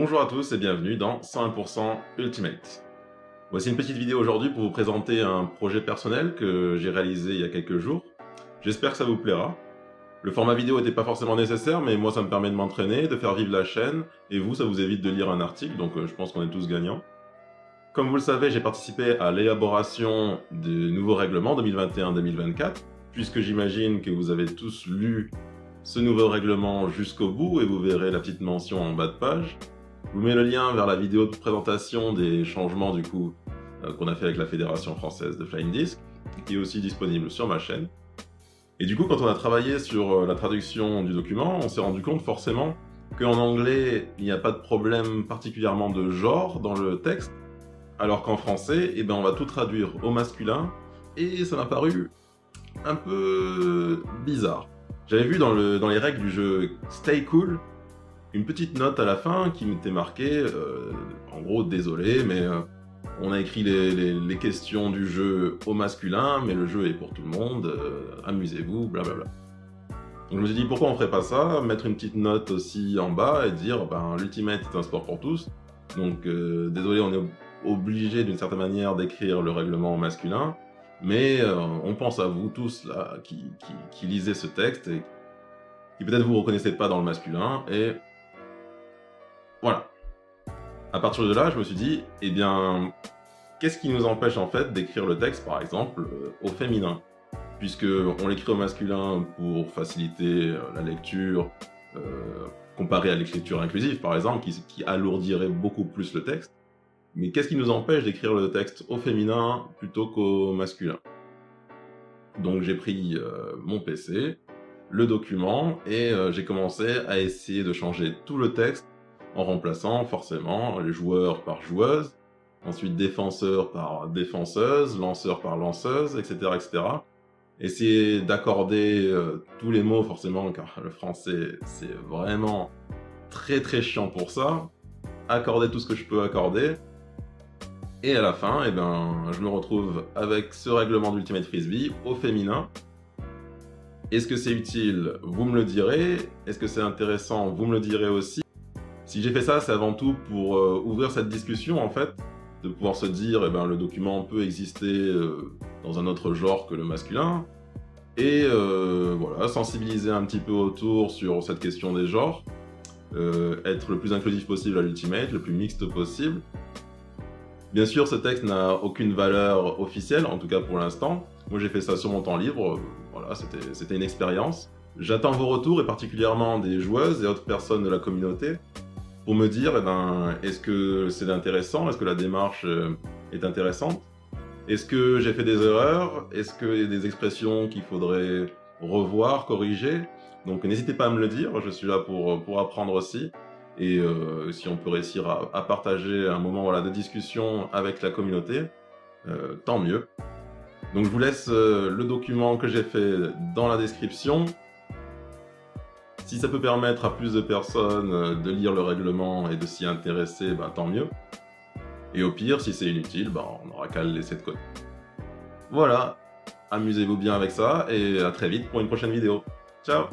Bonjour à tous et bienvenue dans 101% Ultimate. Voici une petite vidéo aujourd'hui pour vous présenter un projet personnel que j'ai réalisé il y a quelques jours. J'espère que ça vous plaira. Le format vidéo n'était pas forcément nécessaire, mais moi ça me permet de m'entraîner, de faire vivre la chaîne, et vous ça vous évite de lire un article, donc je pense qu'on est tous gagnants. Comme vous le savez, j'ai participé à l'élaboration du nouveau règlement 2021-2024, puisque j'imagine que vous avez tous lu ce nouveau règlement jusqu'au bout, et vous verrez la petite mention en bas de page. Je vous mets le lien vers la vidéo de présentation des changements du coup qu'on a fait avec la Fédération Française de Flying Disc, qui est aussi disponible sur ma chaîne. Et du coup, quand on a travaillé sur la traduction du document, on s'est rendu compte forcément qu'en anglais, il n'y a pas de problème particulièrement de genre dans le texte, alors qu'en français, eh ben, on va tout traduire au masculin, et ça m'a paru un peu bizarre. J'avais vu dans les règles du jeu Stay Cool, une petite note à la fin qui m'était marquée, en gros, désolé, mais on a écrit les questions du jeu au masculin, mais le jeu est pour tout le monde, amusez-vous, blablabla. Donc je me suis dit, pourquoi on ferait pas ça, mettre une petite note aussi en bas et dire, ben, l'Ultimate est un sport pour tous, donc désolé, on est obligé d'une certaine manière d'écrire le règlement au masculin, mais on pense à vous tous là, qui lisez ce texte et qui peut-être vous reconnaissez pas dans le masculin, et voilà. À partir de là, je me suis dit, eh bien, qu'est-ce qui nous empêche en fait d'écrire le texte, par exemple, au féminin? Puisque on l'écrit au masculin pour faciliter la lecture, comparé à l'écriture inclusive, par exemple, qui alourdirait beaucoup plus le texte. Mais qu'est-ce qui nous empêche d'écrire le texte au féminin plutôt qu'au masculin? Donc j'ai pris mon PC, le document, et j'ai commencé à essayer de changer tout le texte en remplaçant forcément les joueurs par joueuses, ensuite défenseur par défenseuse, lanceur par lanceuse, etc. etc. Essayer d'accorder tous les mots forcément, car le français c'est vraiment très très chiant pour ça. Accorder tout ce que je peux accorder. Et à la fin, eh ben, je me retrouve avec ce règlement d'Ultimate Frisbee au féminin. Est-ce que c'est utile? Vous me le direz. Est-ce que c'est intéressant? Vous me le direz aussi. Si j'ai fait ça, c'est avant tout pour ouvrir cette discussion, en fait, de pouvoir se dire, eh ben, le document peut exister dans un autre genre que le masculin, et voilà, sensibiliser un petit peu autour sur cette question des genres, être le plus inclusif possible à l'Ultimate, le plus mixte possible. Bien sûr, ce texte n'a aucune valeur officielle, en tout cas pour l'instant. Moi, j'ai fait ça sur mon temps libre, voilà, c'était une expérience. J'attends vos retours, et particulièrement des joueuses et autres personnes de la communauté, pour me dire, eh ben, est-ce que c'est intéressant? Est-ce que la démarche est intéressante? Est-ce que j'ai fait des erreurs? Est-ce qu'il y a des expressions qu'il faudrait revoir, corriger? Donc n'hésitez pas à me le dire, je suis là pour apprendre aussi. Et si on peut réussir à partager un moment, voilà, de discussion avec la communauté, tant mieux. Donc je vous laisse le document que j'ai fait dans la description. Si ça peut permettre à plus de personnes de lire le règlement et de s'y intéresser, bah, tant mieux. Et au pire, si c'est inutile, bah, on n'aura qu'à le laisser de côté. Voilà, amusez-vous bien avec ça, et à très vite pour une prochaine vidéo. Ciao!